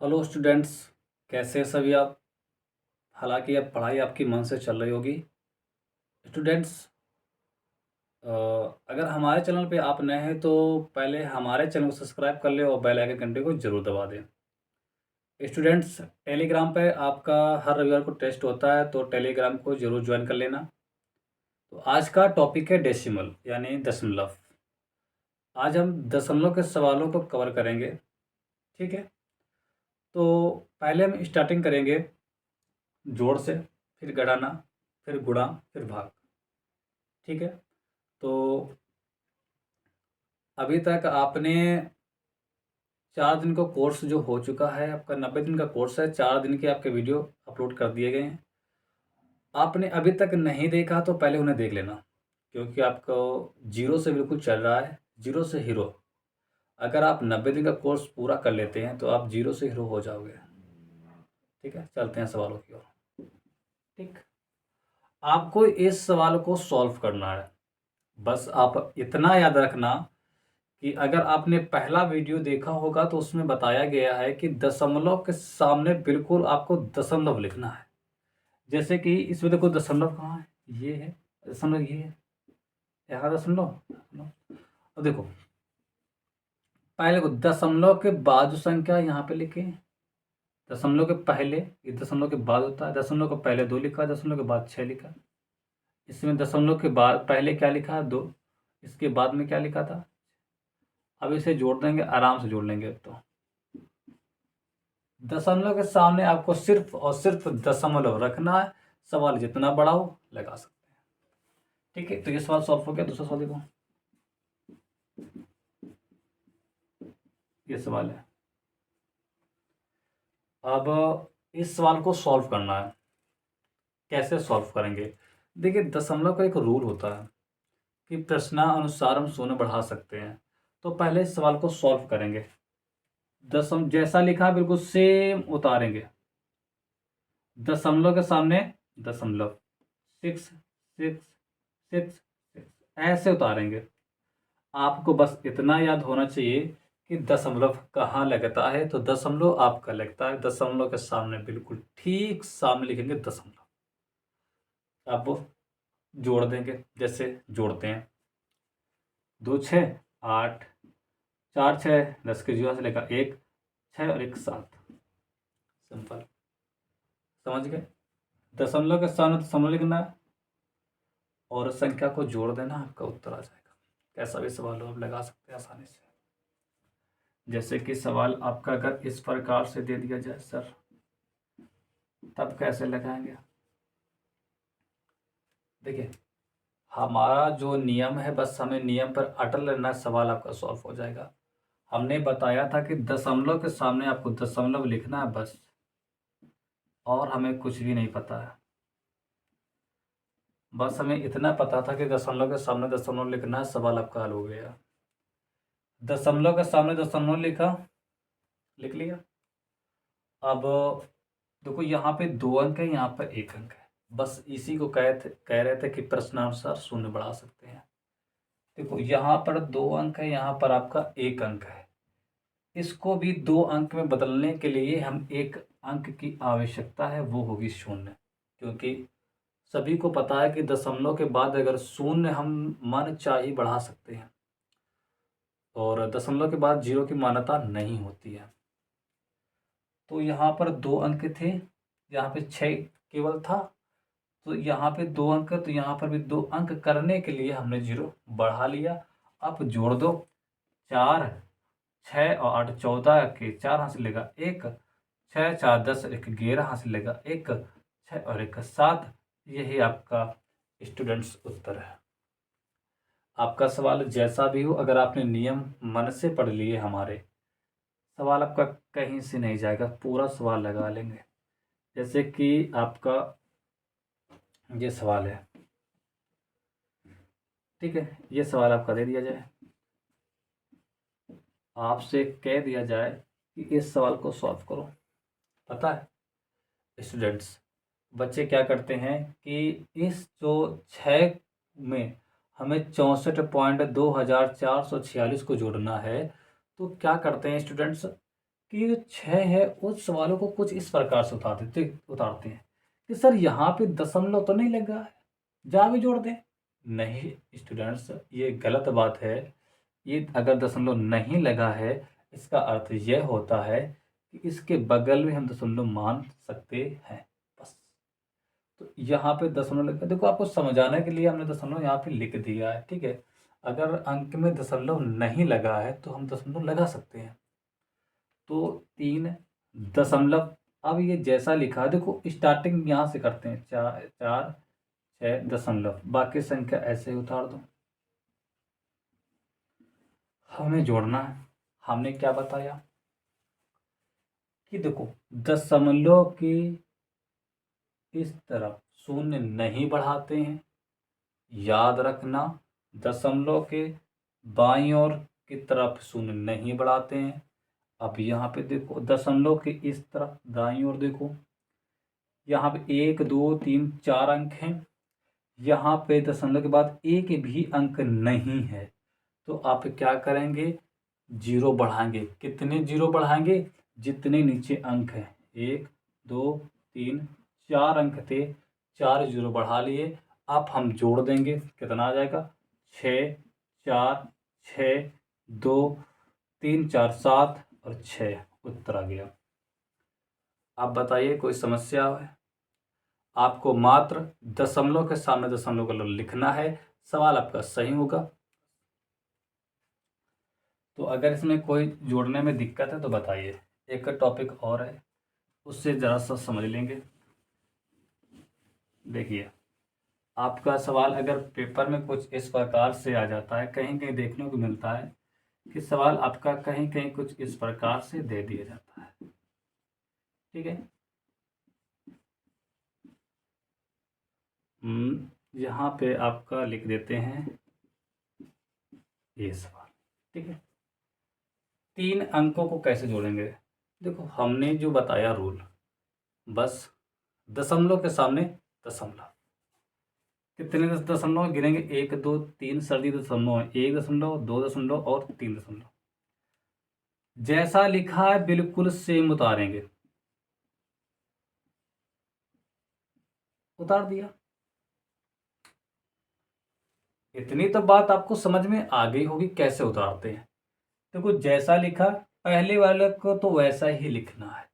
Hello students, कैसे हैं सभी आप। हालांकि अब पढ़ाई आपकी मन से चल रही होगी। स्टूडेंट्स, अगर हमारे चैनल पे आप नए हैं तो पहले हमारे चैनल को सब्सक्राइब कर लें और बेल आइकन घंटे को ज़रूर दबा दें। स्टूडेंट्स, टेलीग्राम पे आपका हर रविवार को टेस्ट होता है, तो टेलीग्राम को ज़रूर ज्वाइन कर लेना। तो आज का टॉपिक है डेसिमल यानी दशमलव। आज हम दशमलव के सवालों को कवर करेंगे। ठीक है, तो पहले हम स्टार्टिंग करेंगे जोड़ से, फिर घटाना, फिर गुणा, फिर भाग। ठीक है, तो अभी तक आपने 4 दिन का कोर्स जो हो चुका है, आपका 90 दिन का कोर्स है। 4 दिन के आपके वीडियो अपलोड कर दिए गए हैं। आपने अभी तक नहीं देखा तो पहले उन्हें देख लेना, क्योंकि आपको जीरो से बिल्कुल चल रहा है, जीरो से हीरो। अगर आप 90 दिन का कोर्स पूरा कर लेते हैं तो आप जीरो से हीरो हो जाओगे। ठीक है, चलते हैं सवालों की ओर। ठीक, आपको इस सवाल को सॉल्व करना है। बस आप इतना याद रखना कि अगर आपने पहला वीडियो देखा होगा तो उसमें बताया गया है कि दशमलव के सामने बिल्कुल आपको दशमलव लिखना है। जैसे कि इसमें देखो, दशमलव कहाँ है, ये है दशमलव, ये है यहाँ दशमलव। अब देखो, पहले को दशमलव के बाद जो संख्या यहाँ पे लिखे, दशमलव के पहले, ये दशमलव के बाद होता है। दशमलव के पहले 2 लिखा, दशमलव के बाद 6 लिखा। इसमें दशमलव के बाद पहले क्या लिखा है, 2। इसके बाद में क्या लिखा था। अब इसे जोड़ देंगे, आराम से जोड़ लेंगे। अब तो दशमलव के सामने आपको सिर्फ और सिर्फ दशमलव रखना है। सवाल जितना बड़ा हो लगा सकते हैं। ठीक है, तो ये सवाल सॉल्व हो गया। दूसरा सवाल देखो, ये सवाल है। अब इस सवाल को सॉल्व करना है। कैसे सॉल्व करेंगे, देखिए दशमलव का एक रूल होता है कि प्रश्नानुसार हम शून्य बढ़ा सकते हैं। तो पहले इस सवाल को सॉल्व करेंगे। दशम जैसा लिखा बिल्कुल सेम उतारेंगे। दशमलव के सामने दशमलव, 6 6 6 6 ऐसे उतारेंगे। आपको बस इतना याद होना चाहिए कि दशमलव कहाँ लगता है। तो दशमलव आपका लगता है दशमलव के सामने, बिल्कुल ठीक सामने लिखेंगे दशमलव। अब जोड़ देंगे, जैसे जोड़ते हैं। 2 6 8, 4 6 10 के जीरो से लेकर 1 6 और 1 7। सिंपल, समझ गए। दशमलव के सामने दशमलव लिखना है और संख्या को जोड़ देना, आपका उत्तर आ जाएगा। कैसा भी सवाल हो आप लगा सकते हैं आसानी से। जैसे कि सवाल आपका अगर इस प्रकार से दे दिया जाए, सर तब कैसे लगाएंगे। देखिए, हमारा जो नियम है, बस हमें नियम पर अटल रहना, सवाल आपका सॉल्व हो जाएगा। हमने बताया था कि दशमलव के सामने आपको दशमलव लिखना है बस, और हमें कुछ भी नहीं पता है। बस हमें इतना पता था कि दशमलव के सामने दशमलव लिखना है, सवाल आपका हल हो गया। दशमलव के सामने दशमलव लिखा, लिख लिया। अब देखो, यहाँ पे 2 अंक है, यहाँ पर 1 अंक है। बस इसी को कह रहे थे कि प्रश्नानुसार शून्य बढ़ा सकते हैं। देखो, यहाँ पर 2 अंक है, यहाँ पर आपका 1 अंक है। इसको भी 2 अंक में बदलने के लिए हम 1 अंक की आवश्यकता है, वो होगी शून्य। क्योंकि सभी को पता है कि दशमलव के बाद अगर शून्य हम मन चाहे बढ़ा सकते हैं, और दशमलव के बाद जीरो की मान्यता नहीं होती है। तो यहाँ पर 2 अंक थे, यहाँ पे 6 केवल था। तो यहाँ पे 2 अंक है, तो यहाँ पर भी 2 अंक करने के लिए हमने जीरो बढ़ा लिया। अब जोड़ दो, 4 6 और 8 14 के 4 हाथ से लेगा 1, 6 4 10 1 11 हाथ से लेगा 1, 6 और 1 7। यही आपका स्टूडेंट्स उत्तर है। आपका सवाल जैसा भी हो, अगर आपने नियम मन से पढ़ लिए हमारे, सवाल आपका कहीं से नहीं जाएगा, पूरा सवाल लगा लेंगे। जैसे कि आपका ये सवाल है। ठीक है, ये सवाल आपका दे दिया जाए, आपसे कह दिया जाए कि इस सवाल को सॉल्व करो। पता है स्टूडेंट्स, बच्चे क्या करते हैं कि इस जो 6 में हमें 64.2446 को जोड़ना है, तो क्या करते हैं स्टूडेंट्स, कि जो 6 है उस सवालों को कुछ इस प्रकार से उतारते हैं कि सर यहाँ पे दशमलव तो नहीं लगा है, जा भी जोड़ दें। नहीं स्टूडेंट्स, ये गलत बात है। ये अगर दशमलव नहीं लगा है, इसका अर्थ यह होता है कि इसके बगल में हम दशमलव मान सकते हैं, बस। तो यहाँ पे दशमलव लगा, देखो आपको समझाने के लिए हमने दशमलव यहाँ पे लिख दिया है, ठीक है। अगर अंक में दशमलव नहीं लगा है तो हम दशमलव लगा सकते हैं। तो 3 दशमलव, अब ये जैसा लिखा है, देखो स्टार्टिंग यहाँ से करते हैं, 4, 4, 6 दशमलव, बाकी संख्या ऐसे ही उतार दो। हमें जोड़ना है। हमने क्या बताया कि देखो दशमलव की इस तरफ शून्य नहीं बढ़ाते हैं, याद रखना। दशमलव के बाईं ओर की तरफ शून्य नहीं बढ़ाते हैं। अब यहाँ पे देखो दशमलव के इस तरफ दाईं ओर देखो, यहाँ पे 1 2 3 4 अंक हैं। यहाँ पे दशमलव के बाद एक भी अंक नहीं है, तो आप क्या करेंगे, जीरो बढ़ाएंगे। कितने जीरो बढ़ाएंगे, जितने नीचे अंक हैं। 1 2 3 4 अंक थे, 4 जीरो बढ़ा लिए। अब हम जोड़ देंगे, कितना आ जाएगा, 6 4 6 2 3 4 7 और 6, उत्तर आ गया। आप बताइए कोई समस्या है? आपको मात्र दशमलव के सामने दशमलव का लिखना है, सवाल आपका सही होगा। तो अगर इसमें कोई जोड़ने में दिक्कत है तो बताइए। एक टॉपिक और है, उससे ज़रा सा समझ लेंगे। देखिए, आपका सवाल अगर पेपर में कुछ इस प्रकार से आ जाता है, कहीं कहीं देखने को मिलता है कि सवाल आपका कहीं कहीं कुछ इस प्रकार से दे दिया जाता है, ठीक है। यहाँ पे आपका लिख देते हैं ये सवाल, ठीक है। 3 अंकों को कैसे जोड़ेंगे? देखो हमने जो बताया रूल, बस दशमलव के सामने दशमलव, कितने दशमलव गिनेंगे, 1 2 3 सर्दी दशमलव है, 1 दशमलव 2 दशमलव और 3 दशमलव। जैसा लिखा है बिल्कुल सेम उतारेंगे, उतार दिया। इतनी तो बात आपको समझ में आ गई होगी कैसे उतारते हैं। देखो जैसा लिखा पहले वाले को तो वैसा ही लिखना है।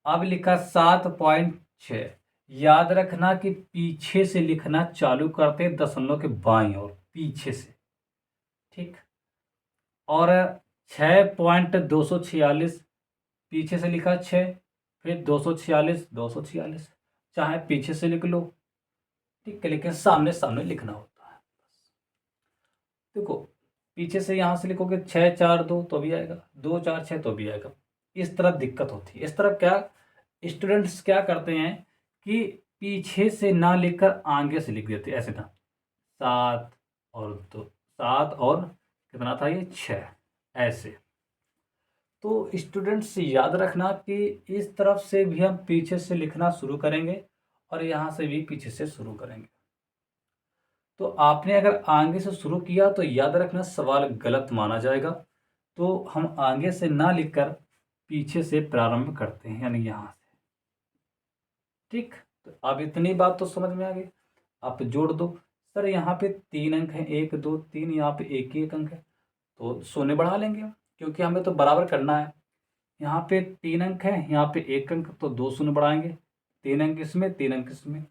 अब लिखा 7.6, याद रखना कि पीछे से लिखना चालू करते हैं दशमलव के बाईं ओर, पीछे से, ठीक। और 6.246, पीछे से लिखा 6, फिर 246, चाहे पीछे से लिख लो, ठीक है, लेकिन सामने सामने लिखना होता है। देखो पीछे से यहाँ से लिखोगे 6 4 2 तो भी आएगा, 2 4 6 तो भी आएगा। इस तरफ दिक्कत होती है। इस तरफ क्या स्टूडेंट्स क्या करते हैं कि पीछे से ना लिखकर आगे से लिख देते, ऐसे था 7 और 2, 7 और कितना था ये 6, ऐसे। तो स्टूडेंट्स याद रखना कि इस तरफ से भी हम पीछे से लिखना शुरू करेंगे और यहाँ से भी पीछे से शुरू करेंगे। तो आपने अगर आगे से शुरू किया तो याद रखना सवाल गलत माना जाएगा। तो हम आगे से ना लिखकर पीछे से प्रारंभ करते हैं, यानी यहाँ से, ठीक। तो अब इतनी बात तो समझ में आ गई। आप जोड़ दो, सर यहाँ पे 3 अंक हैं, 1 2 3, यहाँ पे एक ही एक अंक है, तो शून्य बढ़ा लेंगे क्योंकि हमें तो बराबर करना है। यहाँ पे 3 अंक है, यहाँ पे 1 अंक, तो 2 शून्य बढ़ाएंगे, 3 अंक इसमें 3 अंक इसमें।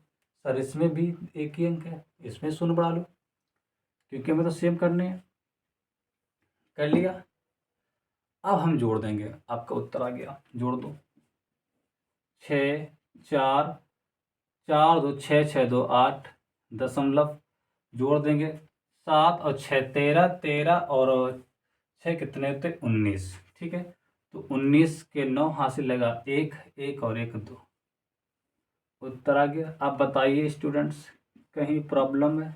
सर इसमें भी एक ही अंक है, इसमें शून्य बढ़ा लो क्योंकि हमें तो सेम करने हैं। कर लिया। अब हम जोड़ देंगे, आपका उत्तर आ गया, जोड़ दो। 6 4 4 2 6 6 2 8 दशमलव, जोड़ देंगे 7 और 6 13, 13 और 6 कितने होते 19, ठीक है। तो 19 के 9 हासिल लगा 1 1 और 1 2, उत्तर आ गया। आप बताइए स्टूडेंट्स, कहीं प्रॉब्लम है?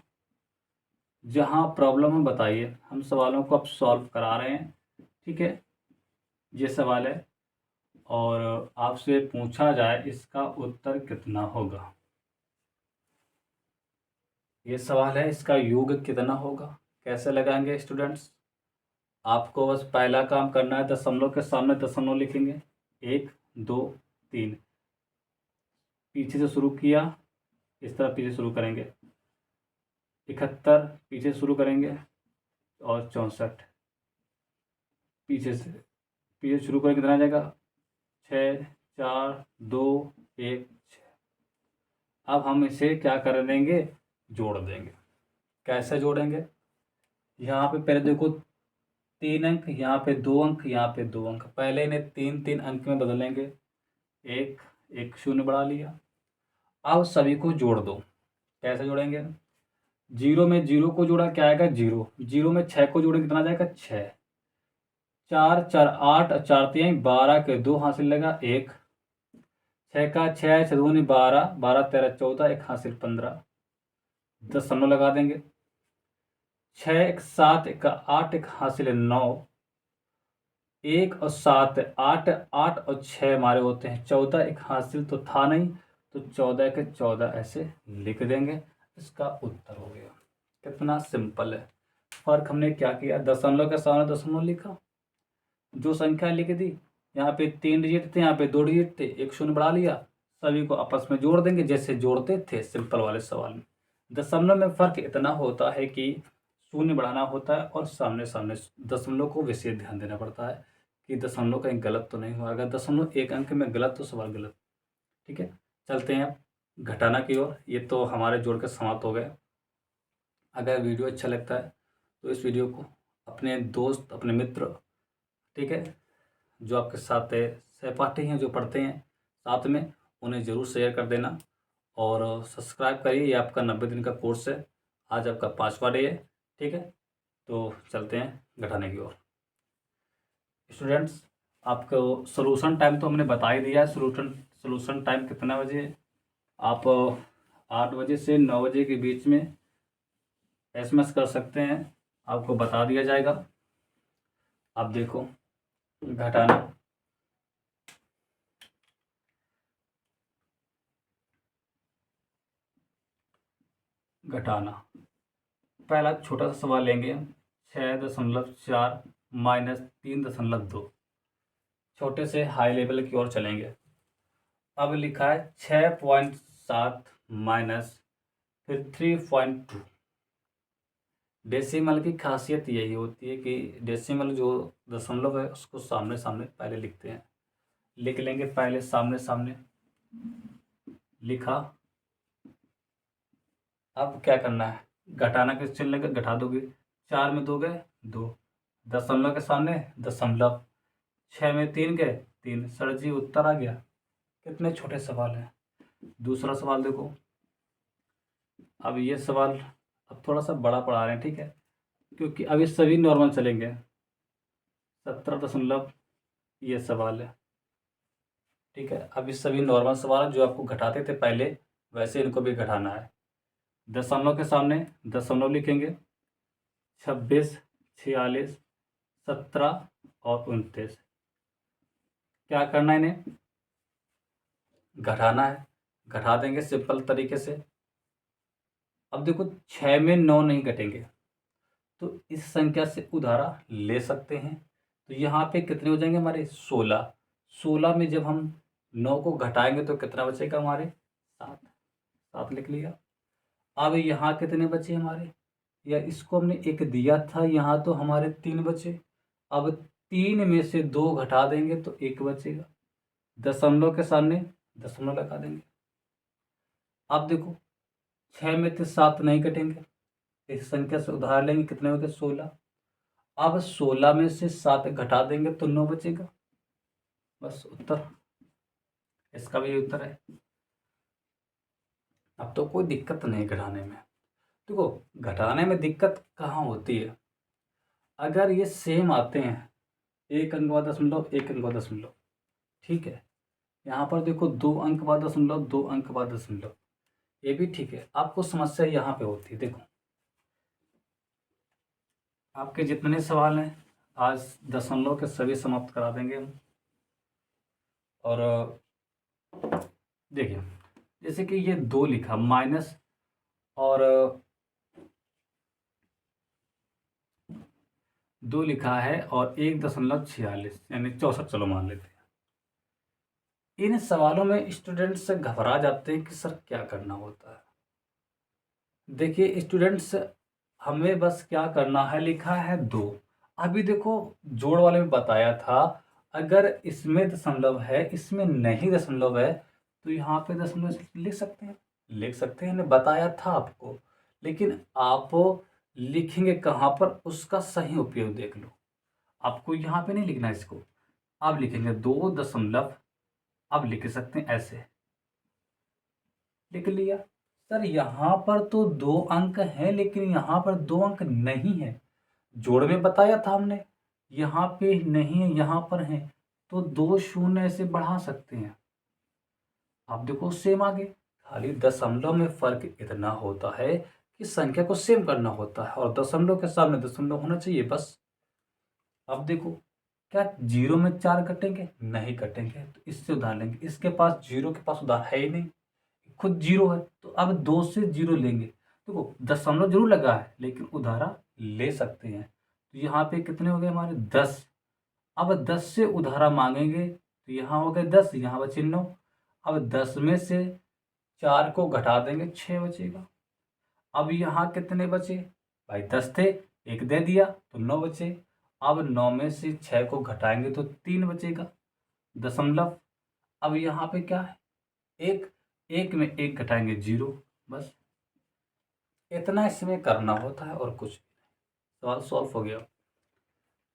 जहाँ प्रॉब्लम है बताइए, हम सवालों को अब सॉल्व करा रहे हैं, ठीक है। ये सवाल है और आपसे पूछा जाए इसका उत्तर कितना होगा। ये सवाल है, इसका योग कितना होगा, कैसे लगाएंगे स्टूडेंट्स? आपको बस पहला काम करना है, दशमलव के सामने दशमलव लिखेंगे, 1 2 3, पीछे से शुरू किया, इस तरह पीछे शुरू करेंगे, 71 पीछे शुरू करेंगे और 64 पीछे शुरू करेंगे, कितना आ जाएगा 6 4 2 1 6। अब हम इसे क्या कर देंगे, जोड़ देंगे। कैसे जोड़ेंगे, यहाँ पे पहले देखो 3 अंक, यहाँ पे 2 अंक, यहाँ पे 2 अंक, पहले इन्हें 3 अंक में बदलेंगे, एक एक शून्य बढ़ा लिया। अब सभी को जोड़ दो। कैसे जोड़ेंगे, 0 में 0 को जोड़ा, क्या आएगा 0, 0 में 6 को जोड़ेंगे, कितना आ जाएगा 6, 4 4 8 और 4 3 12 के 2 हासिल लगा 1, 6 का 6 6 दूनी 12, 12 13 14, 1 हासिल 15, दशमलव लगा देंगे, 6 1 7 1 8, 1 हासिल 9, 1 और 7 8, 8 और 6 हमारे होते हैं 14, 1 हासिल तो था नहीं, तो 14 के 14 ऐसे लिख देंगे। इसका उत्तर हो गया। कितना सिंपल है। फर्क हमने क्या किया, दशमलव के सामने दशमलव लिखा, जो संख्या लिख दी, यहाँ पे 3 डिजिट थे, यहाँ पे 2 डिजिट थे, एक शून्य बढ़ा लिया, सभी को आपस में जोड़ देंगे जैसे जोड़ते थे सिंपल वाले सवाल में। दशमलव में फर्क इतना होता है कि शून्य बढ़ाना होता है और सामने सामने दशमलव को विशेष ध्यान देना पड़ता है कि दशमलव कहीं गलत तो नहीं हुआ, अगर दशमलव एक अंक में गलत तो सवाल गलत। ठीक है, चलते हैं अब घटाना की ओर। ये तो हमारे जोड़ के समाप्त हो गए। अगर वीडियो अच्छा लगता है तो इस वीडियो को अपने दोस्त, अपने मित्र, ठीक है, जो आपके साथ सहपाठी हैं, जो पढ़ते हैं साथ में, उन्हें ज़रूर शेयर कर देना और सब्सक्राइब करिए। ये आपका 90 दिन का कोर्स है, आज आपका 5वां डे है। ठीक है, तो चलते हैं घटाने की ओर। स्टूडेंट्स, आपको सॉल्यूशन टाइम तो हमने बता ही दिया है। सॉल्यूशन टाइम कितना बजे है, आप 8 बजे से 9 बजे के बीच में SMS कर सकते हैं, आपको बता दिया जाएगा। आप देखो घटाना, पहला छोटा सा सवाल लेंगे, 6.4 माइनस 3.2। छोटे से हाई लेवल की ओर चलेंगे। अब लिखा है 6.7 माइनस फिर 3.2। डेसिमल की खासियत यही होती है कि डेसिमल जो दशमलव है उसको सामने सामने पहले लिखते हैं। लिख लेंगे पहले सामने सामने लिखा। अब क्या करना है, घटाना किस चिन्ह लेकर घटा दोगे, 4 में 2 गए 2, दशमलव के सामने दशमलव, 6 में 3 गए 3। सर जी उत्तर आ गया। कितने छोटे सवाल हैं। दूसरा सवाल देखो, अब ये सवाल अब थोड़ा सा बड़ा पढ़ा रहे हैं, ठीक है, क्योंकि अब ये सभी नॉर्मल चलेंगे। 17 ये सवाल है, ठीक है। अब ये सभी नॉर्मल सवाल जो आपको घटाते थे पहले, वैसे इनको भी घटाना है। दशमलव के सामने दशमलव लिखेंगे, 26 46 17 और 29। क्या करना है, इन्हें घटाना है, घटा देंगे सिंपल तरीके से। अब देखो 6 में 9 नहीं घटेंगे, तो इस संख्या से उधारा ले सकते हैं। तो यहाँ पे कितने हो जाएंगे हमारे 16। 16 में जब हम 9 को घटाएंगे तो कितना बचेगा हमारे 7। 7 लिख लिया। अब यहाँ कितने बचे हमारे, या इसको हमने 1 दिया था, यहाँ तो हमारे 3 बचे। अब 3 में से 2 घटा देंगे तो 1 बचेगा। दशमलव के सामने दशमलव लगा देंगे। अब देखो 6 में से 7 नहीं कटेंगे, इस संख्या से उधार लेंगे, कितने हो गए 16। अब 16 में से 7 घटा देंगे तो 9 बचेगा। बस उत्तर, इसका भी उत्तर है। अब तो कोई दिक्कत नहीं घटाने में। देखो घटाने में दिक्कत कहाँ होती है, अगर ये सेम आते हैं, 1 अंक बाद दशमलव 1 अंक बाद दशमलव, ठीक है। यहाँ पर देखो 2 अंक बाद दशमलव 2 अंक बाद दशमलव, ये भी ठीक है। आपको समस्या यहाँ पे होती है। देखो आपके जितने सवाल हैं आज दशमलव के सभी समाप्त करा देंगे हम। और देखिए जैसे कि ये 2 लिखा माइनस, और 2 लिखा है और 1.46 यानी 64 चलो मान लेते हैं। इन सवालों में स्टूडेंट्स घबरा जाते हैं कि सर क्या करना होता है। देखिए स्टूडेंट्स, हमें बस क्या करना है, लिखा है 2। अभी देखो जोड़ वाले में बताया था, अगर इसमें दशमलव है इसमें नहीं दशमलव है तो यहाँ पे दशमलव लिख सकते हैं, लिख सकते हैं, बताया था आपको। लेकिन आप लिखेंगे कहाँ पर, उसका सही उपयोग देख लो। आपको यहाँ पे नहीं लिखना इसको, आप लिखेंगे 2 दशमलव, आप लिख सकते हैं ऐसे, लिख लिया। सर यहाँ पर तो 2 अंक हैं लेकिन यहाँ पर 2 अंक नहीं है, जोड़ में बताया था हमने, यहाँ पे नहीं है यहाँ पर है, तो 2 शून्य ऐसे बढ़ा सकते हैं। आप देखो सेम आगे, खाली दशमलव में फर्क इतना होता है कि संख्या को सेम करना होता है और दशमलव के सामने दशमलव होना चाहिए बस। अब देखो क्या 0 में 4 कटेंगे, नहीं कटेंगे, तो इससे उधार लेंगे। इसके पास 0 के पास उधार है ही नहीं, खुद 0 है, तो अब 2 से 0 लेंगे। देखो दशमलव जरूर लगा है लेकिन उधारा ले सकते हैं, तो यहाँ पे कितने हो गए हमारे 10। अब 10 से उधारा मांगेंगे तो यहाँ हो गए 10, यहाँ बचे 9। अब 10 में से 4 को घटा देंगे, 6 बचेगा। अब यहाँ कितने बचे भाई, 10 थे, एक दे दिया तो 9 बचे। अब 9 में से 6 को घटाएंगे तो 3 बचेगा दशमलव। अब यहाँ पे क्या है, एक, एक में एक घटाएंगे 0, बस इतना इसमें करना होता है और कुछ नहीं। सवाल सॉल्व हो गया।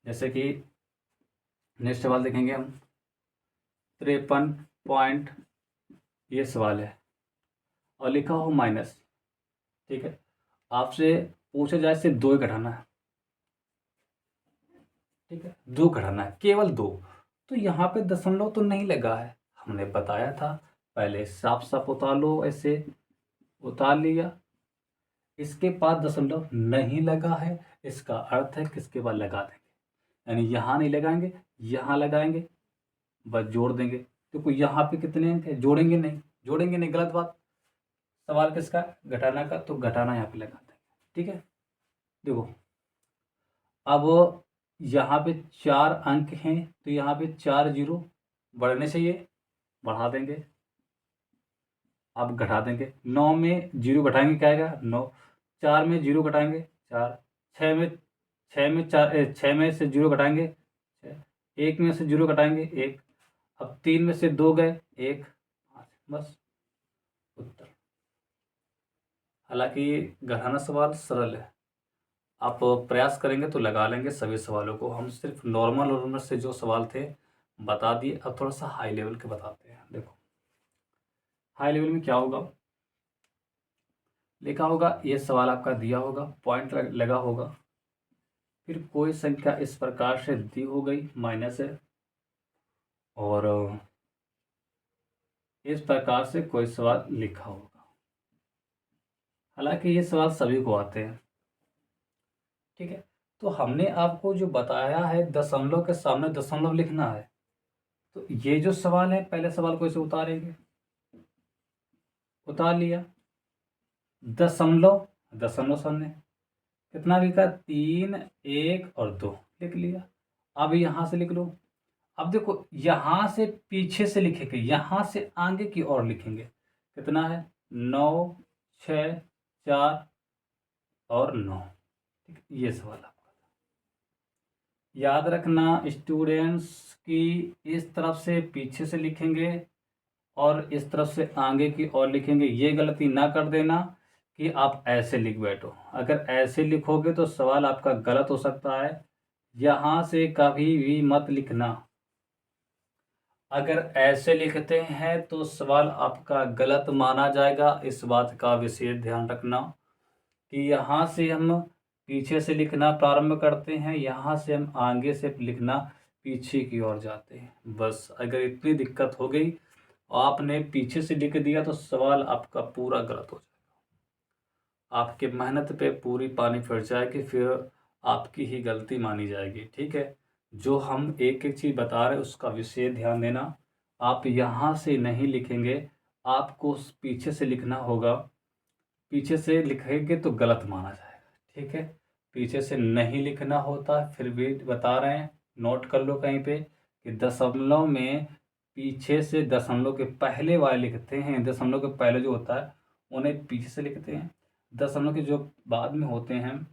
जैसे कि नेक्स्ट सवाल देखेंगे हम, 53 पॉइंट, ये सवाल है और लिखा हो माइनस, ठीक है। आपसे पूछा जाए सिर्फ 2 ही घटाना है, ठीक है, 2 घटाना है, केवल 2। तो यहाँ पे दशमलव तो नहीं लगा है, हमने बताया था पहले साफ साफ उतार लो, ऐसे उतार लिया। इसके पास दशमलव नहीं लगा है, इसका अर्थ है कि इसके बाद लगा देंगे, यानी यहाँ नहीं लगाएंगे, यहाँ लगाएंगे, बस जोड़ देंगे। तो कोई यहाँ पे कितने अंक है, जोड़ेंगे नहीं, जोड़ेंगे नहीं, गलत बात। सवाल किसका, घटाना का, तो घटाना यहाँ पे लगा देंगे, ठीक है। देखो अब यहाँ पे 4 अंक हैं तो यहाँ पे 4 0 बढ़ने चाहिए, बढ़ा देंगे। अब घटा देंगे, 9 में 0 घटाएंगे क्या आएगा 9, 4 में 0 घटाएंगे 4, 6 में 6 में से 0 घटाएंगे 6, 1 में से 0 घटाएंगे 1, अब 3 में से 2 गए 1, 5, बस उत्तर। हालांकि घटाना सवाल सरल है, आप प्रयास करेंगे तो लगा लेंगे सभी सवालों को। हम सिर्फ नॉर्मल नॉर्मल से जो सवाल थे बता दिए, अब थोड़ा सा हाई लेवल के बताते हैं। देखो हाई लेवल में क्या होगा, लिखा होगा, ये सवाल आपका दिया होगा, पॉइंट लगा होगा, फिर कोई संख्या इस प्रकार से दी हो गई माइनस है, और इस प्रकार से कोई सवाल लिखा होगा। हालांकि ये सवाल सभी को आते हैं, ठीक है। तो हमने आपको जो बताया है दशमलव के सामने दशमलव लिखना है, तो ये जो सवाल है पहले सवाल को इसे उतारेंगे, उतार लिया, दशमलव दशमलव सामने कितना लिखा 3 1 और 2 लिख लिया। अब यहाँ से लिख लो, अब देखो यहाँ से पीछे से लिखेंगे, यहाँ से आगे की ओर लिखेंगे, कितना है 9 6 4 और 9, ठीक, ये सवाल आपका। याद रखना स्टूडेंट्स की इस तरफ से पीछे से लिखेंगे और इस तरफ से आगे की ओर लिखेंगे, ये गलती ना कर देना कि आप ऐसे लिख बैठो। अगर ऐसे लिखोगे तो सवाल आपका गलत हो सकता है, यहाँ से कभी भी मत लिखना। अगर ऐसे लिखते हैं तो सवाल आपका गलत माना जाएगा, इस बात का विशेष ध्यान रखना कि यहाँ से हम पीछे से लिखना प्रारंभ करते हैं, यहाँ से हम आगे से लिखना पीछे की ओर जाते हैं। बस अगर इतनी दिक्कत हो गई, आपने पीछे से लिख दिया तो सवाल आपका पूरा गलत हो जाएगा, आपके मेहनत पे पूरी पानी फिर जाएगी, फिर आपकी ही गलती मानी जाएगी, ठीक है। जो हम एक एक चीज़ बता रहे हैं उसका विशेष ध्यान देना। आप यहाँ से नहीं लिखेंगे, आपको पीछे से लिखना होगा, पीछे से लिखेंगे तो गलत माना जाएगा, ठीक है। पीछे से नहीं लिखना होता, फिर भी बता रहे हैं, नोट कर लो कहीं पे कि दशमलव में पीछे से दशमलव के पहले वाले लिखते हैं, दशमलव के पहले जो होता है उन्हें पीछे से लिखते हैं, दशमलव के जो बाद में होते हैं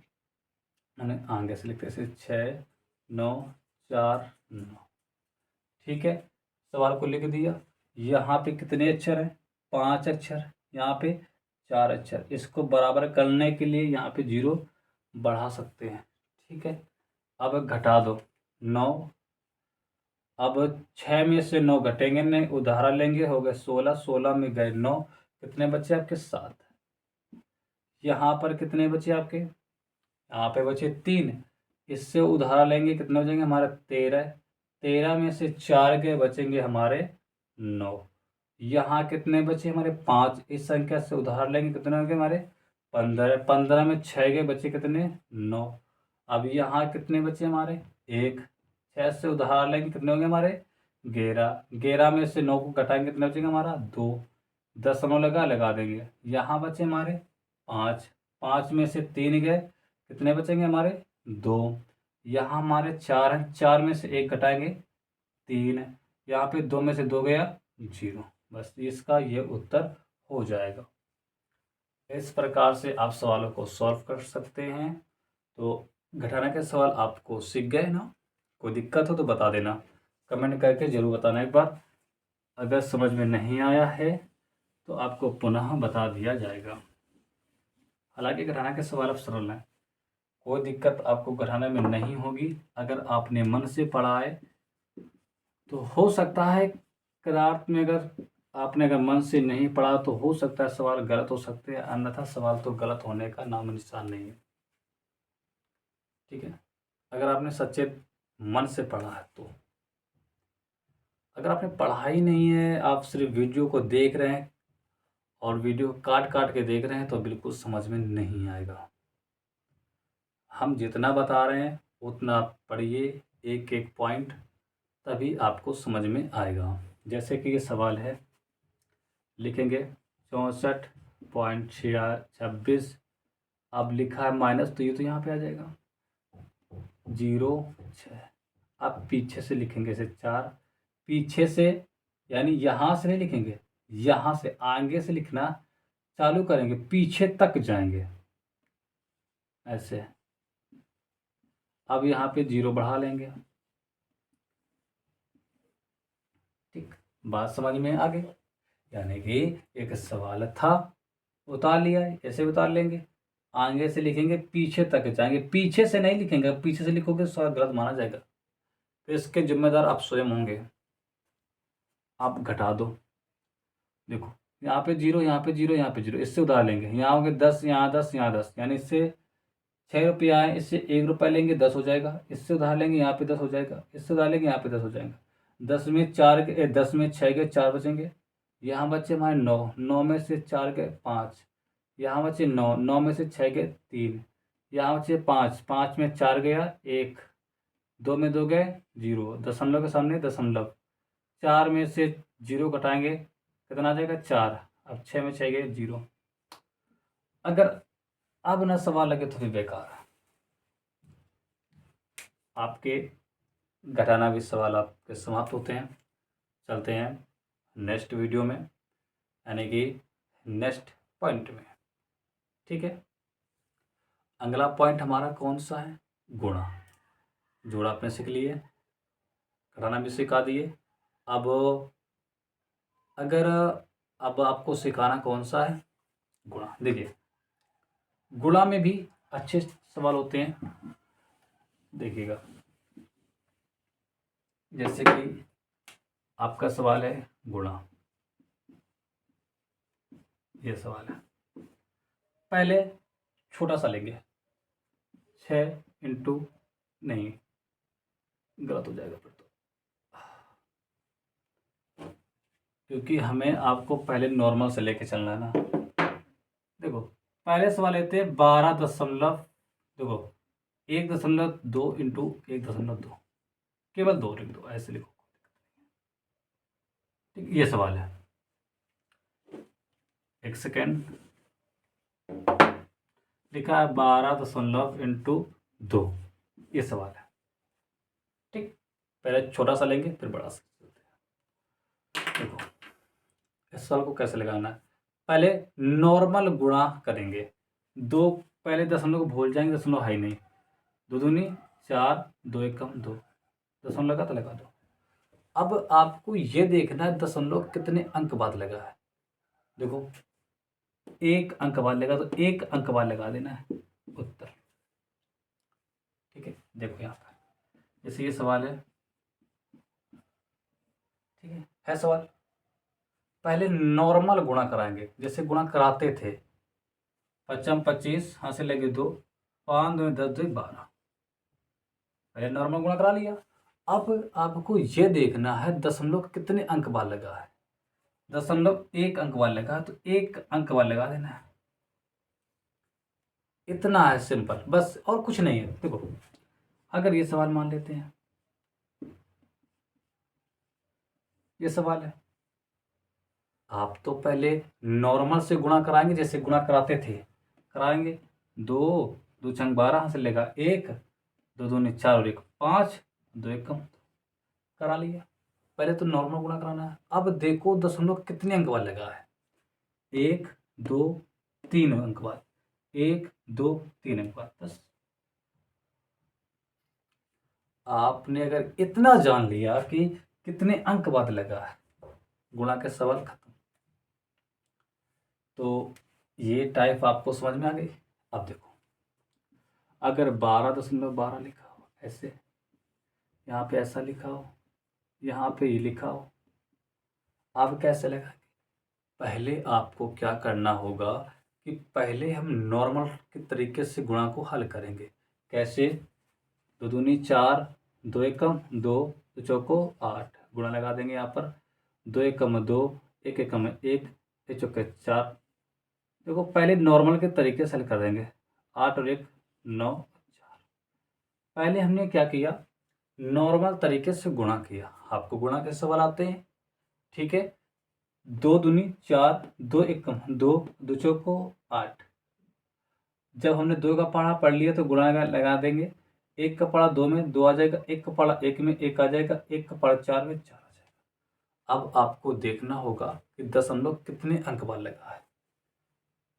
उन्हें आगे से लिखते हैं, जैसे 6 9 4 9। ठीक है, सवाल को लिख दिया। यहाँ पे कितने अक्षर हैं? 5 अक्षर। यहाँ पे 4 अक्षर। इसको बराबर करने के लिए यहाँ पे 0 बढ़ा सकते हैं। ठीक है, अब घटा दो 9। अब 6 में से 9 घटेंगे नहीं, उदाहरण लेंगे, हो गए 16। 16 में गए 9, कितने बचे आपके? 7। यहाँ पर कितने बचे आपके? यहाँ पे बचे 3। इससे उधार लेंगे, कितने बचेंगे हमारे? 13। 13 में से 4 के बचेंगे हमारे 9। यहाँ कितने बचे हमारे? 5। इस संख्या से उधार लेंगे, कितने होंगे हमारे? 15। 15 में 6 के बचे कितने? 9। अब यहाँ कितने बचे हमारे? 1। 6 से उधार लेंगे, कितने होंगे हमारे? 11। 11 में से 9 को घटाएंगे, कितना बचेगा हमारा? 2। दशमलव लगा देंगे। यहाँ बचे हमारे 5। 5 में से 3 गए, कितने बचेंगे हमारे? 2। यहाँ हमारे 4 हैं, 4 में से 1 घटाएंगे, 3। यहाँ पे 2 में से 2 गया, 0। बस इसका ये उत्तर हो जाएगा। इस प्रकार से आप सवालों को सॉल्व कर सकते हैं। तो घटाना के सवाल आपको सीख गए ना? कोई दिक्कत हो तो बता देना, कमेंट करके ज़रूर बताना एक बार। अगर समझ में नहीं आया है तो आपको पुनः बता दिया जाएगा। हालांकि घटाना के सवाल अब सरल हैं, कोई दिक्कत आपको घटाने में नहीं होगी अगर आपने मन से पढ़ा है। तो हो सकता है पदार्थ में अगर मन से नहीं पढ़ा तो हो सकता है सवाल गलत हो सकते हैं, अन्यथा सवाल तो गलत होने का नाम निशान नहीं है। ठीक है, अगर आपने सच्चे मन से पढ़ा है तो। अगर आपने पढ़ा ही नहीं है, आप सिर्फ वीडियो को देख रहे हैं और वीडियो काट काट के देख रहे हैं तो बिल्कुल समझ में नहीं आएगा। हम जितना बता रहे हैं उतना पढ़िए, एक एक पॉइंट, तभी आपको समझ में आएगा। जैसे कि ये सवाल है, लिखेंगे 64.26। अब लिखा है माइनस, तो ये तो यहाँ पे आ जाएगा 0.6। अब पीछे से लिखेंगे इसे 4। पीछे से यानी यहाँ से नहीं लिखेंगे, यहाँ से आगे से लिखना चालू करेंगे, पीछे तक जाएंगे ऐसे। अब यहाँ पे 0 बढ़ा लेंगे। ठीक, बात समझ में आ गई? यानी कि एक सवाल था, उतार लिया है, ऐसे उतार लेंगे, आगे से लिखेंगे, पीछे तक जाएंगे। पीछे से नहीं लिखेंगे, पीछे से लिखोगे तो सवाल गलत माना जाएगा, तो इसके जिम्मेदार आप स्वयं होंगे। आप घटा दो, देखो यहाँ पे 0, यहाँ पे 0, यहाँ पे 0, इससे उधार लेंगे। यहाँ होंगे 10, यहाँ 10, यहाँ 10, यानी इससे 6 रुपये आए, इससे 1 रुपया लेंगे, 10 हो जाएगा। इससे उधार लेंगे, यहाँ पे 10 हो जाएगा। इससे उधार लेंगे, यहाँ पे 10 हो जाएगा। 10 में 6 के 4 बचेंगे। यहाँ बचे हमारे 9। 9 में से 4 के 5। यहाँ बचे 9। 9 में से 6 के 3। यहाँ बचे 5। 5 में 4 गया 1। 2 में 2 गए 0। दशमलव के सामने दशमलव। 4 में से 0 घटाएंगे, कितना आ जाएगा? 4। अब 6 में 6 गए 0। अगर अब ना सवाल लगे तो फिर बेकार है आपके। घटाना भी सवाल आपके समाप्त होते हैं। चलते हैं नेक्स्ट वीडियो में, यानी कि नेक्स्ट पॉइंट में। ठीक है, अगला पॉइंट हमारा कौन सा है? गुणा। जोड़ा आपने सीख लिए, घटाना भी सिखा दिए। अब आपको सिखाना कौन सा है? गुणा। देखिए, गुणा में भी अच्छे सवाल होते हैं, देखिएगा। जैसे कि आपका सवाल है गुणा, ये सवाल है। पहले छोटा सा लेंगे, 6 इंटू, नहीं गलत हो जाएगा फिर तो, क्योंकि हमें आपको पहले नॉर्मल से लेके चलना है ना। देखो पहले सवाल लेते हैं 12 दशमलव, देखो 1.2 इंटू 1.2, केवल 2 लिख दो, ऐसे लिखो। ठीक, ये सवाल है। एक सेकेंड लिखा है 12 इंटू 2। ये सवाल है। ठीक, पहले छोटा सा लेंगे फिर बड़ा सा। देखो इस सवाल को कैसे लगाना है, पहले नॉर्मल गुणा करेंगे। दो पहले दशमलव को भूल जाएंगे, दशमलव है ही नहीं। 2 दूनी 4, 2 एकम 2, दशमलव लगा तो लगा दो। अब आपको ये देखना है दशमलव कितने अंक बाद लगा है। देखो 1 अंक बाद लगा तो 1 अंक बाद लगा देना है उत्तर। ठीक है, देखो यहाँ पर जैसे ये सवाल है, ठीक है सवाल। पहले नॉर्मल गुणा कराएंगे, जैसे गुणा कराते थे। 5 25 हाथ से लगे 2, 5 2 10 2 12। पहले नॉर्मल गुणा करा लिया। अब आपको ये देखना है दशमलव कितने अंक बाद लगा है। दशमलव 1 अंक बाद लगा तो 1 अंक बाद लगा देना है। इतना है सिंपल, बस और कुछ नहीं है। देखो अगर ये सवाल मान लेते हैं, ये सवाल है, आप तो पहले नॉर्मल से गुणा कराएंगे, जैसे गुणा कराते थे कराएंगे। 2 2 छंग 12 से लेगा 1, 2 दूनी 4 और 1 5, 2 एकम करा लिया। पहले तो नॉर्मल गुणा कराना है। अब देखो दशमलव कितने अंक बाद लगा है। 1 2 3 अंक बाद, 1 2 3 अंक बाद। बस आपने अगर इतना जान लिया कि कितने अंक बाद लगा है, गुणा के सवाल खत्म। तो ये टाइप आपको समझ में आ गई। अब देखो अगर 12.12 लिखा हो ऐसे, यहाँ पे ऐसा लिखा हो, यहाँ पे ये लिखा हो, आप कैसे लगाएंगे? पहले आपको क्या करना होगा कि पहले हम नॉर्मल के तरीके से गुणा को हल करेंगे। कैसे? 2 दूनी 4, 2 एकम 2, 2 चौको 8, गुणा लगा देंगे यहाँ पर। 2 एकम 2, 1 एकम 1, 1 चौके 4। देखो पहले नॉर्मल के तरीके से हल कर देंगे। 8 और 1 9 4। पहले हमने क्या किया, नॉर्मल तरीके से गुणा किया। आपको गुणा के सवाल आते हैं, ठीक है। 2 दूनी 4, 2 एकम 2, 2 चौको 8। जब हमने 2 का पढ़ा पढ़ लिया तो गुणा लगा देंगे। 1 का पढ़ा 2 में 2 आ जाएगा, 1 का पढ़ा 1 में 1 आ जाएगा, 1 का पढ़ा 4 में 4 आ जाएगा। अब आपको देखना होगा कि दशमलव कितने अंक बाद लगा है।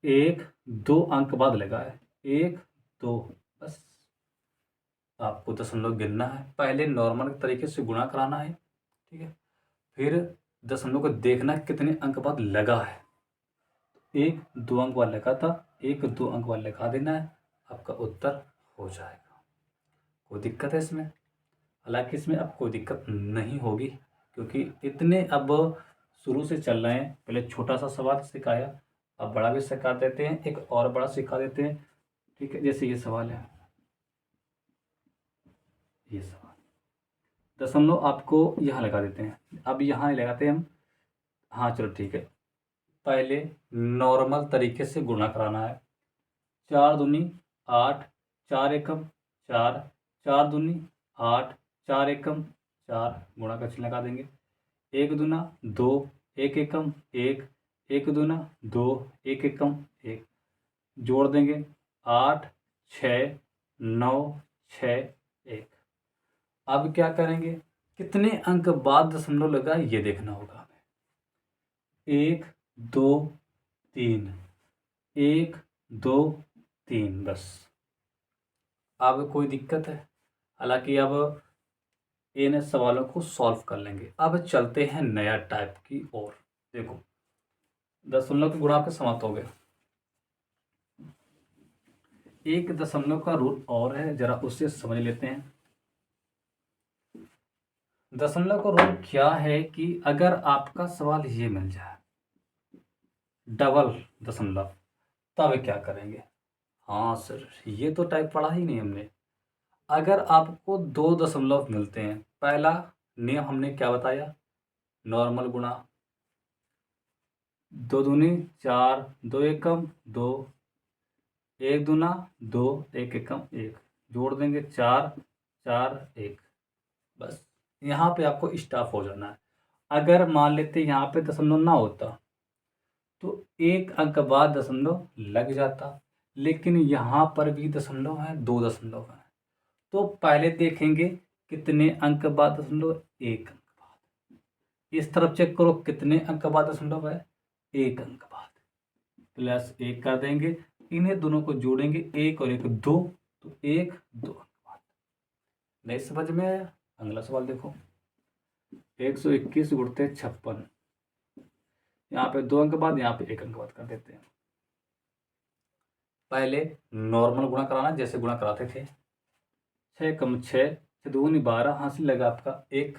1 2 अंक बाद लगा है, 1 2। बस आपको दशमलव गिनना है, पहले नॉर्मल तरीके से गुणा कराना है, ठीक है। फिर दशमलव को देखना कितने अंक बाद लगा है। 1 2 अंक बाद लगा था, 1 2 अंक बाद लगा देना है, आपका उत्तर हो जाएगा। कोई दिक्कत है इसमें? हालांकि इसमें अब कोई दिक्कत नहीं होगी, क्योंकि इतने अब शुरू से चल रहे हैं। पहले छोटा सा सवाल सिखाया, अब बड़ा भी सिखा देते हैं, एक और बड़ा सिखा देते हैं, ठीक है। जैसे ये सवाल है, ये सवाल दशमलव आपको यहाँ लगा देते हैं। अब यहाँ लगाते हैं हम, हाँ चलो ठीक है। पहले नॉर्मल तरीके से गुणा कराना है। 4 दूनी 8, 4 एकम 4, 4 दूनी 8, 4 एकम 4, गुणा का चिन्ह लगा देंगे। 1 दूना 2, 1 एकम 1, 1 दूना 2, 1 एकम 1, जोड़ देंगे 8 6 9 6 1। अब क्या करेंगे, कितने अंक बाद दशमलव लगा ये देखना होगा हमें। 1 2 3, 1 2 3, बस। अब कोई दिक्कत है? हालांकि अब इन सवालों को सॉल्व कर लेंगे। अब चलते हैं नया टाइप की ओर। देखो दशमलव के गुणा आपके समाप्त हो गए। एक दशमलव का रूल और है, जरा उससे समझ लेते हैं। दशमलव का रूल क्या है कि अगर आपका सवाल ये मिल जाए डबल दशमलव, तब क्या करेंगे? हाँ सर, ये तो टाइप पढ़ा ही नहीं हमने। अगर आपको 2 दशमलव मिलते हैं, पहला नियम हमने क्या बताया, नॉर्मल गुणा। 2 दूनी 4, 2 एकम 2, 1 दूना 2, 1 एकम 1, जोड़ देंगे 4 4 1। बस यहाँ पे आपको स्टॉप हो जाना है। अगर मान लेते यहाँ पे दशमलव ना होता तो 1 अंक बाद दशमलव लग जाता, लेकिन यहाँ पर भी दशमलव है, 2 दशमलव है। तो पहले देखेंगे कितने अंक बाद दशमलव, 1 अंक बाद। इस तरफ चेक करो कितने अंक बाद दशमलव है, 1 अंक बाद। +1 कर देंगे, इन्हें दोनों को जोड़ेंगे, 1 और 1 2, तो 1 2 अंक बाद। नहीं समझ में आया? अगला सवाल देखो, 121 गुणते 56। यहाँ पे 2 अंक बाद, यहाँ पे 1 अंक बाद कर देते हैं। पहले नॉर्मल गुणा कराना जैसे गुणा कराते थे, 6 कम 6, 6 दूनी 12, हासिल लगा आपका 1,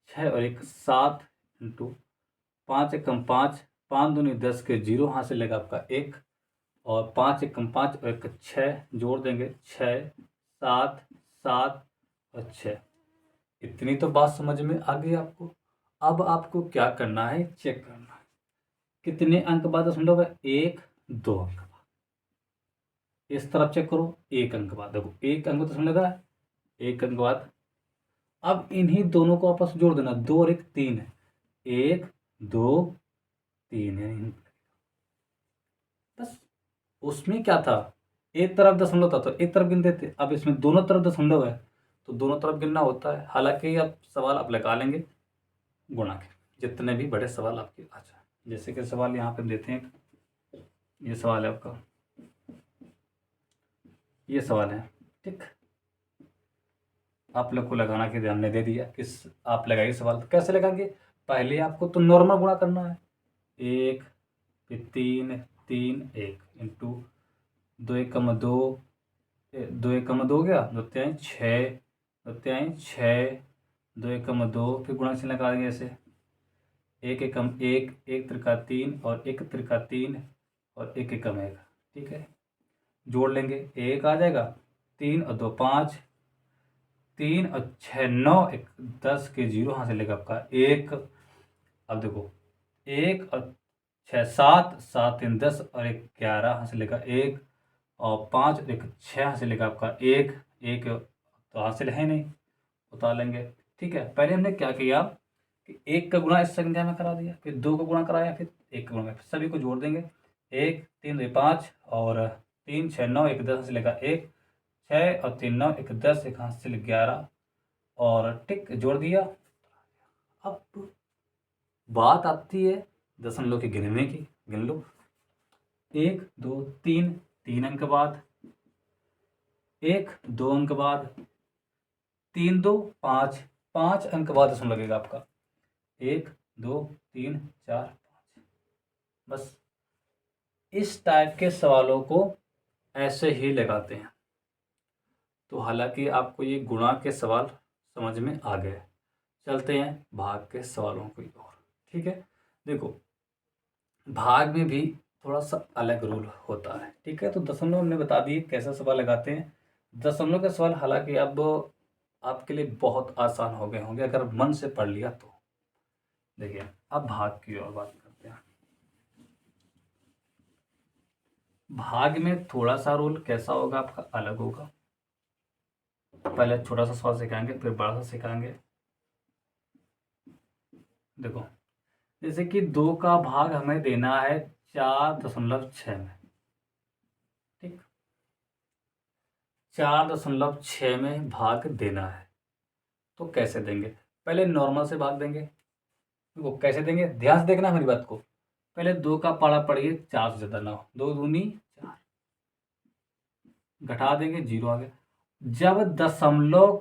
6 और 1 7 इंटू 5 एक कम 5, 5 दूनी 10 के 0, हासिल लगा आपका 1, और 5 एक कम 5 और 1 6, जोड़ देंगे 6 7 7 और 6। इतनी तो बात समझ में आ गई आपको। अब आपको क्या करना है, चेक करना है कितने अंक बाद दशमलव है, 1 2 अंक बाद। इस तरफ चेक करो, 1 अंक बाद, देखो 1 अंक दशमलव लगा, 1 अंक बाद। अब इन्हीं दोनों को आपस में जोड़ देना, 2 और 1 3 है, 1 2 3 है। बस उसमें क्या था, एक तरफ दशमलव था तो एक तरफ गिन देते, अब इसमें दोनों तरफ दशमलव है तो दोनों तरफ गिनना होता है। हालांकि अब सवाल आप लगा लेंगे गुणा के, जितने भी बड़े सवाल आपके आ जाए। जैसे कि सवाल यहाँ पे देते हैं, ये सवाल है आपका, ये सवाल है, ठीक। आप लोग को लगाना कि हमने दे दिया, किस आप लगाइए सवाल। तो कैसे लगाएंगे, पहले आपको तो नॉर्मल गुणा करना है, 1 फिर 3 3 1 इंटू 2 एकम 2, 2 एकम 2 हो गया, 2 3 6, 2 3 6, 2 एकम 2, फिर गुणा चिन्ह लगा देंगे ऐसे, 1 एकम 1, 1 त्रिका 3 और 1 त्रिका 3 और 1 एकम 1, ठीक है। जोड़ लेंगे, 1 आ जाएगा, 3 और 2 5, 3 और 6 9, 1 10 के 0, यहाँ से लेगा आपका 1। अब देखो 1 और 6 7, 7 3 10 और 1 11, यहाँ से लेगा 1, और 5 और 1 6, यहाँ से लेगा आपका 1 1, तो हासिल है नहीं, उतार लेंगे। ठीक है, पहले हमने क्या किया कि 1 का गुणा इस संख्या में करा दिया, फिर 2 का गुणा कराया, फिर 1 का गुणा, सभी को जोड़ देंगे, 1 3 2 5 और 3 6 9 1 10 से लेगा 1, 6 और 3 9 1 10, 1 हासिल 11 और टिक जोड़ दिया। अब बात आती है दशमलव के गिनने की, गिन लो, 1 2 3, 3 अंक बाद, 1 2 अंक बाद, 3 2 5, 5 अंक बाद दशमलव लगेगा आपका, 1 2 3 4 5। बस इस टाइप के सवालों को ऐसे ही लगाते हैं। तो हालांकि आपको ये गुणा के सवाल समझ में आ गए, चलते हैं भाग के सवालों की ओर। ठीक है, देखो भाग में भी थोड़ा सा अलग रूल होता है। ठीक है, तो दशमलव हमने बता दिए कैसा सवाल लगाते हैं। दशमलव के सवाल हालांकि अब आपके लिए बहुत आसान हो गए होंगे अगर मन से पढ़ लिया तो। देखिए अब भाग की ओर बात करते हैं। भाग में थोड़ा सा रूल कैसा होगा आपका, अलग होगा। पहले छोटा सा सवाल सिखाएंगे, फिर बड़ा सा सिखाएंगे। देखो जैसे कि 2 का भाग हमें देना है 4.6 में, ठीक, 4.6 में भाग देना है, तो कैसे देंगे, पहले नॉर्मल से भाग देंगे। देखो कैसे देंगे, ध्यान से देखना मेरी बात को। पहले 2 का पाड़ा पढ़िए, 4 से ज़्यादा ना हो, 2 दूनी 4, घटा देंगे 0 आ गया। जब दशमलव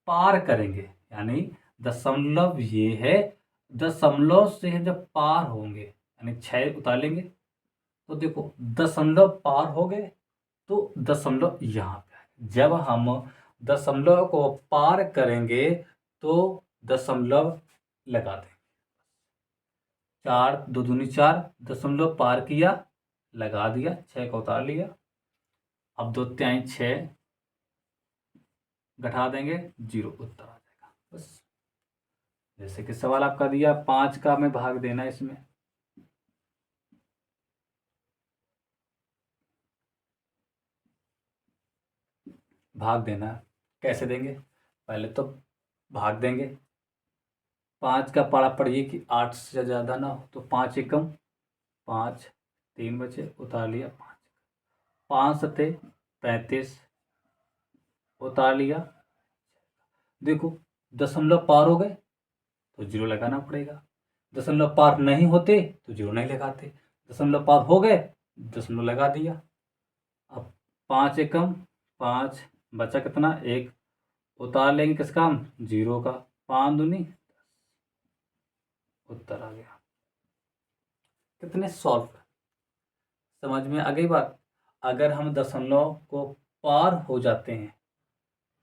पार करेंगे, यानी दशमलव ये है, दशमलव से जब पार होंगे यानी 6 उतार लेंगे, तो देखो दशमलव पार हो गए तो दशमलव यहाँ पे आए। जब हम दशमलव को पार करेंगे तो दशमलव लगा देंगे, 4 2 दूनी 4, दशमलव पार किया, लगा दिया, 6 को उतार लिया। अब 2 तिहाई 6, घटा देंगे 0, उत्तर आ जाएगा। बस जैसे कि सवाल आपका दिया 5 का हमें भाग देना है, इसमें भाग देना है, कैसे देंगे, पहले तो भाग देंगे, 5 का पारा पढ़िए कि 8 से ज़्यादा ना हो, तो 5 एकम 5, 3 बचे, उतार लिया 5, 5 सत्ते 35 उतार लिया। देखो दशमलव पार हो गए तो जीरो लगाना पड़ेगा, दशमलव पार नहीं होते तो जीरो नहीं लगाते, दशमलव पार हो गए दशमलव लगा दिया। अब 5 एकम 5 बचा कितना 1 उतार लेंगे किसका हम जीरो का, 5 दूनी उत्तर आ गया। कितने सॉल्व समझ में आ गई बात। अगर हम दशमलव को पार हो जाते हैं,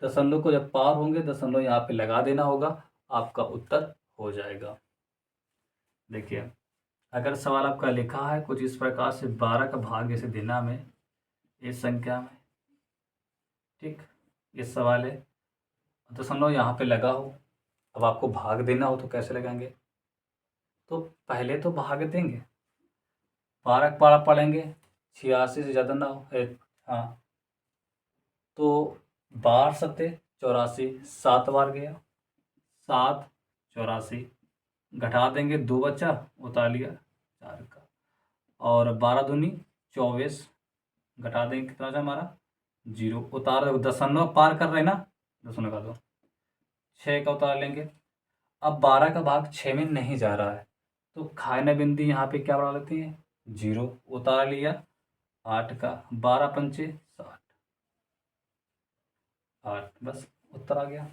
दशमलव को जब पार होंगे दशमलव यहाँ पे लगा देना होगा, आपका उत्तर हो जाएगा। देखिए अगर सवाल आपका लिखा है कुछ इस प्रकार से 12 का भाग जैसे देना में इस संख्या में, ठीक ये सवाल है, दशमलव यहाँ पे लगा हो, अब आपको भाग देना हो तो कैसे लगाएंगे, तो पहले तो भाग देंगे, 12 का पारा पढ़ेंगे 86 से ज़्यादा ना हो हाँ, तो 12 सत्ते 84 7 बार गया, 7 84 घटा देंगे 2 बचा उतार लिया 4 का, और 12 दूनी 24 घटा देंगे कितना था हमारा जीरो, उतार दशमलव पार कर रहे ना, दशमलव का दो 6 का उतार लेंगे। अब 12 का भाग 6 में नहीं जा रहा है तो खाने बिंदी यहाँ पे क्या बढ़ा लेते हैं जीरो, उतार लिया 8 का, 12 पंचे 60 8, बस उत्तर आ गया।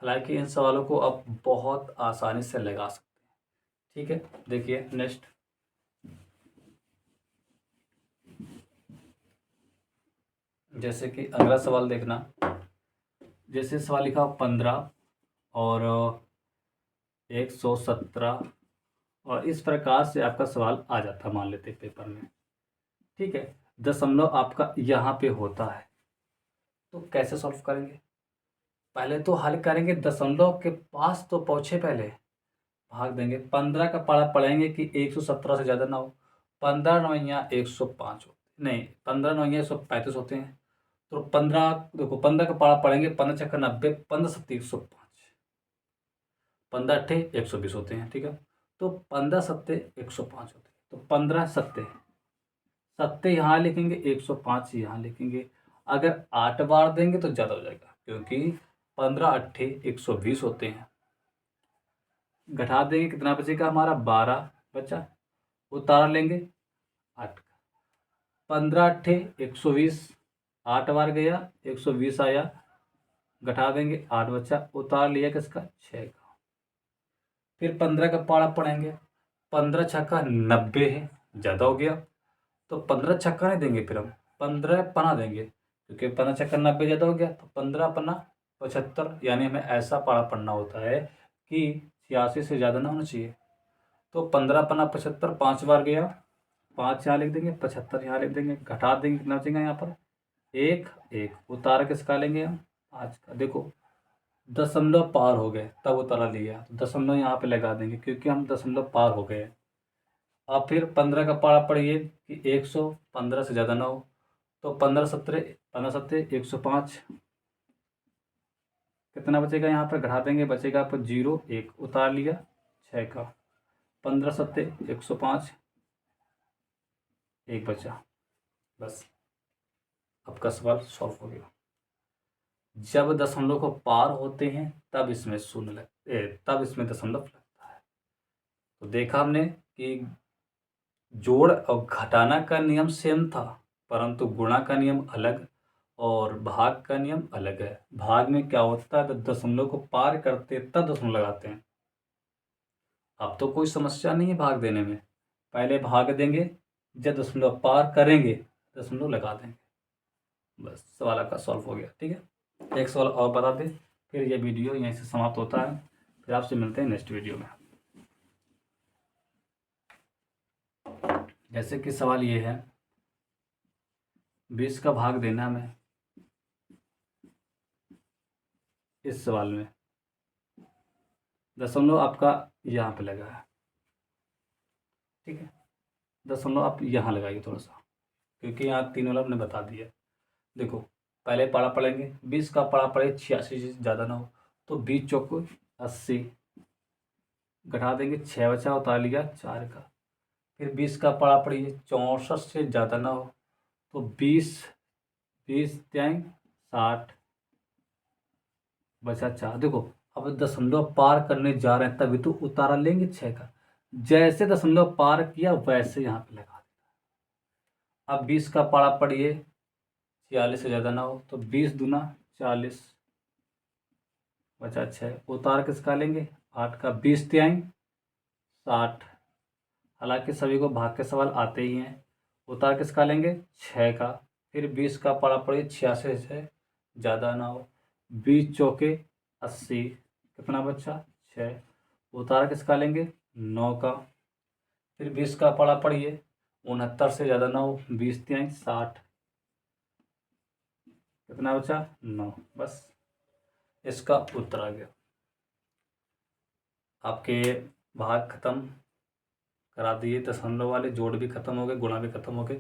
हालांकि इन सवालों को आप बहुत आसानी से लगा सकते हैं, ठीक है। देखिए नेक्स्ट, जैसे कि अगला सवाल देखना, जैसे सवाल लिखा 15 और 117 और इस प्रकार से आपका सवाल आ जाता मान लेते पेपर में, ठीक है। दशमलव आपका यहाँ पे होता है तो कैसे सॉल्व करेंगे, पहले तो हल करेंगे दशमलव के पास तो पहुँचे, पहले भाग देंगे, 15 का पारा पढ़ेंगे कि 117 से ज़्यादा ना हो, 15 नवैया 105 होते नहीं, 15 नवैया 135 होते हैं, तो 15 देखो 15 का पारा पढ़ेंगे 15 छक्का 90, 15 सत्ते 105, 15 अट्ठे 120 होते हैं, ठीक है। तो 15 सत्ते 105 होते हैं, तो 15 सत्ते सत्ते यहाँ लिखेंगे 105 यहाँ लिखेंगे, अगर 8 बार देंगे तो ज़्यादा हो जाएगा क्योंकि 15 अट्ठे 120 होते हैं, घटा देंगे कितना बचेगा हमारा 12 बचा, उतार लेंगे 8 का, 15 अट्ठे 120 8 बार गया 120 आया, घटा देंगे 8 बचा, उतार लिया किसका 6 का, फिर 15 का पारा पढ़ेंगे, 15 छक्का 90 है ज़्यादा हो गया तो 15 छक्का नहीं देंगे, फिर हम 15 पना देंगे क्योंकि 15 छक्का 90 ज़्यादा हो गया, तो 15 पना 75, यानी हमें ऐसा पारा पढ़ना होता है कि 86 से ज़्यादा ना होना चाहिए, तो 15 पना 75 5 बार गया, 5 यहाँ लिख देंगे 75 यहाँ लिख देंगे, घटा देंगे कितना बचेगा यहाँ पर 1 उतार किसका लेंगे हम आज का, देखो दशमलव पार हो गए तब उतारा लिया, तो दशमलव यहाँ पे लगा देंगे क्योंकि हम दशमलव पार हो गए। अब फिर 15 का पारा पढ़िए कि 115 से ज़्यादा ना हो, तो 15 सत्ते 105 कितना बचेगा यहाँ पर, घटा देंगे बचेगा आपको 0 1 उतार लिया 6 का, 15 सत्ते 105 1 बचा, बस आपका सवाल सॉल्व हो गया। जब दशमलव को पार होते हैं तब इसमें शून्य तब इसमें दशमलव लगता है। तो देखा हमने कि जोड़ और घटाना का नियम सेम था परंतु गुणा का नियम अलग और भाग का नियम अलग है। भाग में क्या होता है, तो दशमलव को पार करते तब दशमलव लगाते हैं। अब तो कोई समस्या नहीं है भाग देने में, पहले भाग देंगे जब दशमलव पार करेंगे दशमलव लगा देंगे, बस सवाल आपका सॉल्व हो गया, ठीक है। एक सवाल और बता दें फिर ये वीडियो यहीं से समाप्त होता है, फिर आपसे मिलते हैं नेक्स्ट वीडियो में। जैसे कि सवाल ये है 20 का भाग देना में, इस सवाल में दशमलव आपका यहाँ पे लगा है, ठीक है, दशमलव आप यहाँ लगाइए थोड़ा सा क्योंकि यहाँ 3 वाला आपने बता दिया। देखो पहले पारा पढ़ेंगे, 20 का पारा पढ़े 86 से ज़्यादा ना हो, तो 20 चौक 80 घटा देंगे 6 बचा उतार लिया 4 का, फिर 20 का पारा पढ़िए 64 से ज़्यादा ना हो, तो 20 त्याई 60 बचा 4। देखो अब दशमलव पार करने जा रहे हैं तभी तो उतारा लेंगे 6 का। जैसे दशमलव पार किया वैसे यहाँ पे लगा दिया। अब 20 का पारा पढ़िए 46 से ज़्यादा ना हो, तो 20 दूना 40 बचा 6। उतार किसका लेंगे 8 का। 20 त्याई 60। हालांकि सभी को भाग के सवाल आते ही हैं। उतार किसका लेंगे 6 का। फिर 20 का पारा पड़िए 86 से ज़्यादा ना हो। 20 चौके 80 कितना बचा 6। उतार किसका लेंगे 9 का। फिर 20 का पारा पड़िए 69 से ज़्यादा ना हो। 20 त्याई 60 कितना बचा 9। बस इसका उत्तर आ गया। आपके भाग खत्म करा दिए, दशमलव वाले जोड़ भी खत्म हो गए, गुणा भी खत्म हो गए।